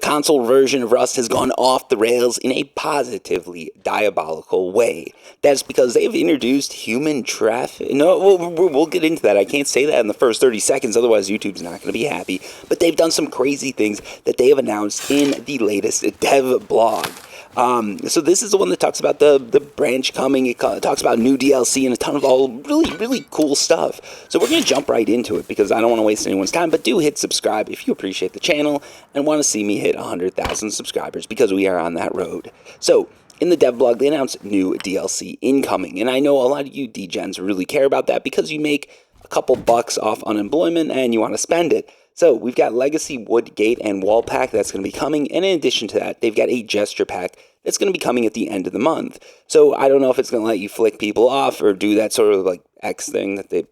console version of Rust has gone off the rails in a positively diabolical way. That's because they've introduced human traffic. No, we'll get into that. I can't say that in the first 30 seconds, otherwise YouTube's not going to be happy. But they've done some crazy things that they have announced in the latest dev blog. So this is the one that talks about the branch coming. It talks about new DLC and a ton of all really cool stuff. So we're going to jump right into it because I don't want to waste anyone's time, but do hit subscribe if you appreciate the channel and want to see me hit 100,000 subscribers because we are on that road. So in the dev blog, they announced new DLC incoming, and I know a lot of you degens really care about that because you make a couple bucks off unemployment and you want to spend it. So we've got Legacy Wood Gate and Wall Pack that's going to be coming, and in addition to that, they've got a Gesture Pack that's going to be coming at the end of the month. So I don't know if it's going to let you flick people off or do that sort of like X thing that they...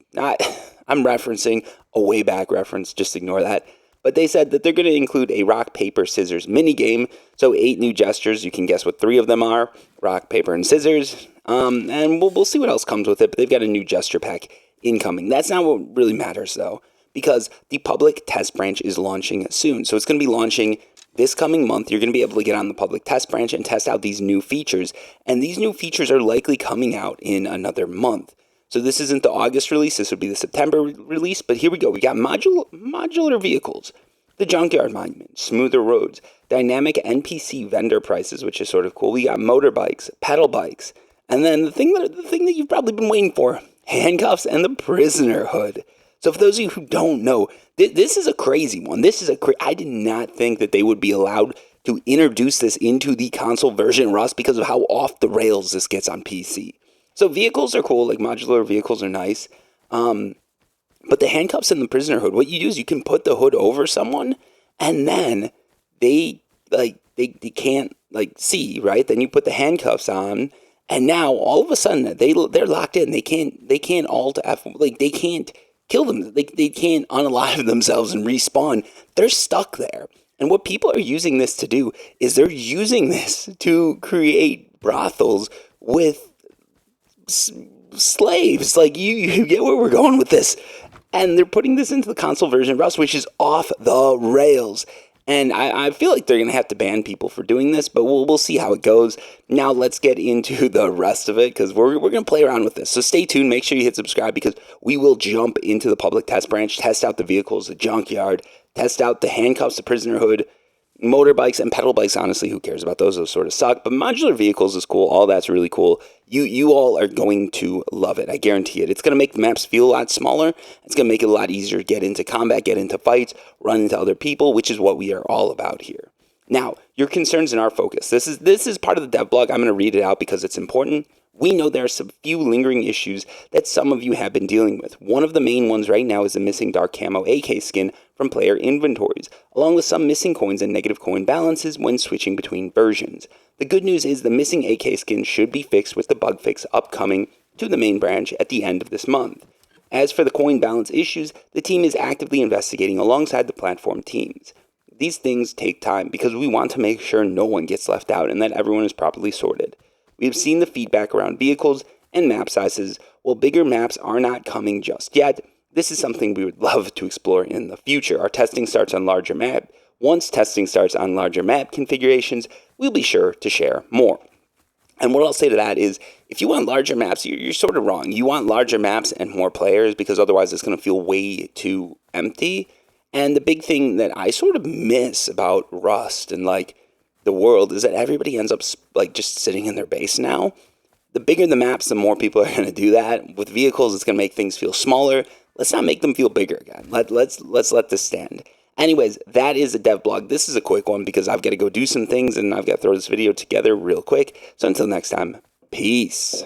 I'm referencing a way back reference, just ignore that. But they said that they're going to include a rock, paper, scissors minigame. So 8 new gestures, you can guess what 3 of them are. Rock, paper, and scissors. And we'll see what else comes with it, but they've got a new Gesture Pack incoming. That's not what really matters, though, because the public test branch is launching soon. So it's going to be launching this coming month. You're going to be able to get on the public test branch and test out these new features. And these new features are likely coming out in another month. So this isn't the August release. This would be the September release. But here we go. We got modular vehicles, the Junkyard Monument, smoother roads, dynamic NPC vendor prices, which is sort of cool. We got motorbikes, pedal bikes, and then the thing that you've probably been waiting for, handcuffs and the prisoner hood. So for those of you who don't know, this is a crazy one. I did not think that they would be allowed to introduce this into the console version of Rust because of how off the rails this gets on PC. So vehicles are cool, like modular vehicles are nice. But the handcuffs and the prisoner hood, what you do is you can put the hood over someone and then they can't see, right? Then you put the handcuffs on and now all of a sudden they're locked in. They can't alt F, they can't kill them. They can't unalive themselves and respawn. They're stuck there. And what people are using this to do is they're using this to create brothels with slaves. Like, you get where we're going with this. And they're putting this into the console version of Rust, which is off the rails. And I feel like they're going to have to ban people for doing this, but we'll see how it goes. Now let's get into the rest of it, because we're going to play around with this. So stay tuned, make sure you hit subscribe, because we will jump into the public test branch, test out the vehicles, the junkyard, test out the handcuffs, the prisoner hood, motorbikes, and pedal bikes. Honestly, who cares about those? Those sort of suck. But modular vehicles is cool. All that's really cool. You all are going to love it. I guarantee it. It's going to make the maps feel a lot smaller. It's going to make it a lot easier to get into combat, get into fights, run into other people, which is what we are all about here. Now, your concerns and our focus. This is part of the dev blog. I'm going to read it out because it's important. We know there are some few lingering issues that some of you have been dealing with. One of the main ones right now is the missing dark Camo AK skin from player inventories, along with some missing coins and negative coin balances when switching between versions. The good news is the missing AK skin should be fixed with the bug fix upcoming to the main branch at the end of this month. As for the coin balance issues, the team is actively investigating alongside the platform teams. These things take time because we want to make sure no one gets left out and that everyone is properly sorted. We have seen the feedback around vehicles and map sizes. While bigger maps are not coming just yet, this is something we would love to explore in the future. Our testing starts on larger map. Once testing starts on larger map configurations, we'll be sure to share more. And what I'll say to that is, if you want larger maps, you're sort of wrong. You want larger maps and more players because otherwise it's going to feel way too empty. And the big thing that I sort of miss about Rust and the world is that everybody ends up just sitting in their base now. The bigger the maps, the more people are going to do that. With vehicles, it's going to make things feel smaller. Let's not make them feel bigger again. Let's let this stand. Anyways, that is a dev blog. This is a quick one because I've got to go do some things and I've got to throw this video together real quick. So until next time, peace.